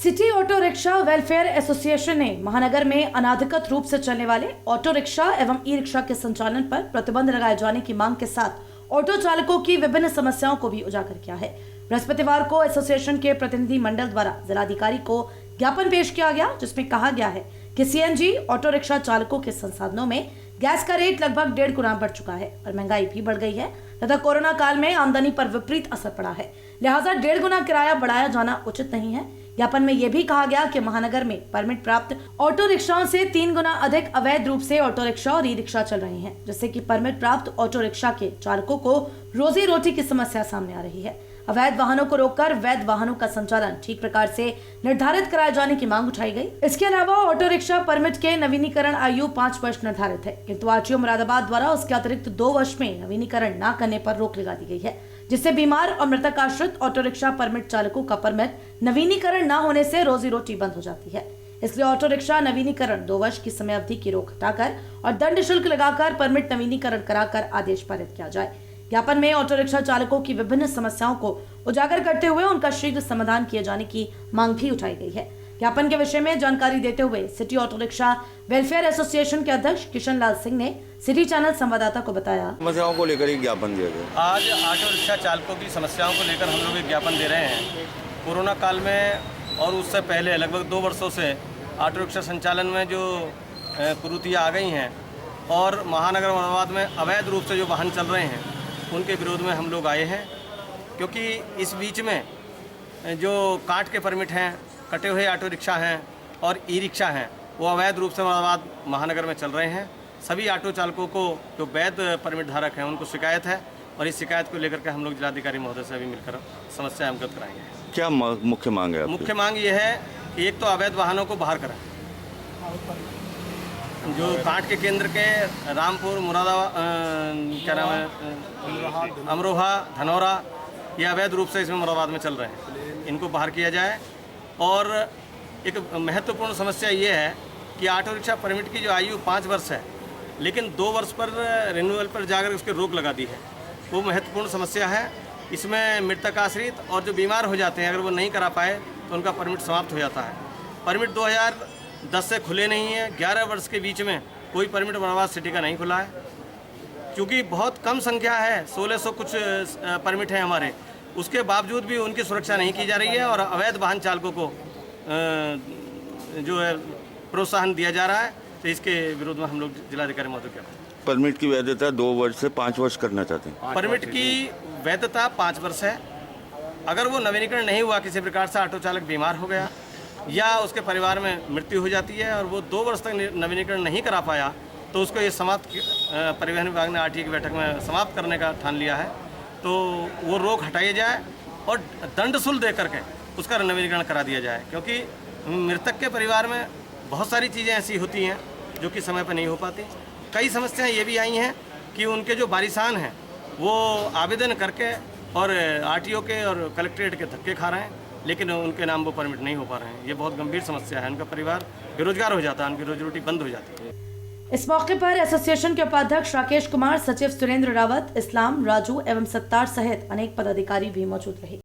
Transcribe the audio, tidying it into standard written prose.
City auto rickshaw welfare association ने महानगर में अनाधिकृत रूप से चलने वाले ऑटो रिक्शा एवं ई रिक्शा के संचालन पर प्रतिबंध लगाए जाने की मांग के साथ ऑटो चालकों की विभिन्न समस्याओं को भी उजागर किया है। बृहस्पतिवार को एसोसिएशन के प्रतिनिधि मंडल द्वारा जिलाधिकारी को ज्ञापन पेश किया गया, जिसमें कहा गया है कि सीएनजी ऑटो रिक्शा चालकों के संसाधनों में गैस का रेट लगभग 1.5 गुना बढ़ चुका है और महंगाई भी बढ़ गई है तथा कोरोना काल में आमदनी पर विपरीत असर पड़ा है, लिहाजा 1.5 गुना किराया बढ़ाया जाना उचित नहीं है। ज्ञापन में यह भी कहा गया कि महानगर में परमिट प्राप्त ऑटो रिक्शाओं से 3 गुना अधिक अवैध रूप से ऑटो रिक्शा और ई रिक्शा चल रहे हैं, जिससे कि परमिट प्राप्त ऑटो रिक्शा के चालकों को रोजी रोटी की समस्या सामने आ रही है। अवैध वाहनों को रोककर वैध वाहनों का संचालन ठीक प्रकार से निर्धारित कराए जाने की मांग उठाई गई। इसके अलावा ऑटो रिक्शा परमिट के नवीनीकरण आयु 5 वर्ष निर्धारित है, किंतु आरटीओ मुरादाबाद द्वारा उसके अतिरिक्त 2 वर्ष में नवीनीकरण न करने पर रोक लगा दी गई है, जिससे बीमार और मृतक आश्रित ऑटो रिक्शा परमिट चालकों का परमिट नवीनीकरण न होने से रोजी रोटी बंद हो जाती है। इसलिए ऑटो रिक्शा नवीनीकरण 2 वर्ष की समय अवधि की रोक हटाकर और दंड शुल्क लगाकर परमिट नवीनीकरण कराकर आदेश पारित किया जाए। ज्ञापन में ऑटो रिक्शा चालकों की विभिन्न समस्याओं को उजागर करते हुए उनका शीघ्र समाधान किए जाने की मांग भी उठाई गई है। ज्ञापन के विषय में जानकारी देते हुए city auto rickshaw welfare association के अध्यक्ष किशन लाल सिंह ने सिटी चैनल संवाददाता को बताया, समस्याओं को लेकर ही ज्ञापन दिया गया। आज ऑटो रिक्शा चालकों की समस्याओं को लेकर हम लोग एक ज्ञापन दे रहे हैं। कोरोना काल में और उससे पहले लगभग 2 वर्षों से ऑटो रिक्शा संचालन में जो कुरीतियाँ आ गई हैं और महानगर मुरादाबाद में अवैध रूप से जो वाहन चल रहे हैं उनके विरोध में हम लोग आए हैं, क्योंकि इस बीच में जो काट के परमिट हैं, कटे हुए ऑटो रिक्शा हैं और ई रिक्शा हैं, वो अवैध रूप से मुरादाबाद महानगर में चल रहे हैं। सभी ऑटो चालकों को जो वैध परमिट धारक हैं उनको शिकायत है और इस शिकायत को लेकर के हम लोग जिलाधिकारी महोदय से भी मिलकर समस्या अवगत कराएंगे। क्या मुख्य मांग है आपकी? मुख्य मांग ये है कि एक तो अवैध वाहनों को बाहर कराएं। जो काट के केंद्र के रामपुर, मुरादाबाद, क्या नाम है, अमरोहा, धनौरा, ये अवैध रूप से इसमें मुरादाबाद में चल रहे हैं, इनको बाहर किया जाए। और एक महत्वपूर्ण समस्या ये है कि ऑटो रिक्शा परमिट की जो आयु 5 वर्ष है, लेकिन 2 वर्ष पर रिन्यूअल पर जाकर उसके रोक लगा दी है, वो महत्वपूर्ण समस्या है। इसमें मृतक आश्रित और जो बीमार हो जाते हैं, अगर वो नहीं करा पाए तो उनका परमिट समाप्त हो जाता है। परमिट 2010 से खुले नहीं है, 11 वर्ष के बीच में कोई परमिट मुरादाबाद सिटी का नहीं खुला है, क्योंकि बहुत कम संख्या है, 1600 कुछ परमिट हैं हमारे, उसके बावजूद भी उनकी सुरक्षा नहीं की जा रही है और अवैध वाहन चालकों को जो है प्रोत्साहन दिया जा रहा है। तो इसके विरोध में हम लोग जिलाधिकारी महोदय के परमिट की वैधता 2 वर्ष से 5 वर्ष करना चाहते हैं। परमिट की वैधता 5 वर्ष है। अगर वो नवीनीकरण नहीं हुआ, किसी प्रकार से ऑटो चालक बीमार हो गया या उसके परिवार में मृत्यु हो जाती है और वो 2 वर्ष तक नवीनीकरण नहीं करा पाया, तो उसको ये समाप्त, परिवहन विभाग ने आरटीए की बैठक में समाप्त करने का ठान लिया है। तो वो रोक हटाई जाए और दंड शुल्क दे करके उसका नवीनीकरण करा दिया जाए, क्योंकि मृतक के परिवार में बहुत सारी चीज़ें ऐसी होती हैं जो कि समय पर नहीं हो पाती। कई समस्याएं ये भी आई हैं कि उनके जो वारिसान हैं वो आवेदन करके और आरटीओ के और कलेक्ट्रेट के धक्के खा रहे हैं, लेकिन उनके नाम वो परमिट नहीं हो पा रहे हैं। ये बहुत गंभीर समस्या है, उनका परिवार बेरोजगार हो जाता है, उनकी रोजी रोटी बंद हो जाती है। इस मौके पर एसोसिएशन के उपाध्यक्ष राकेश कुमार, सचिव सुरेंद्र रावत, इस्लाम, राजू एवं सत्तार सहित अनेक पदाधिकारी भी मौजूद रहे।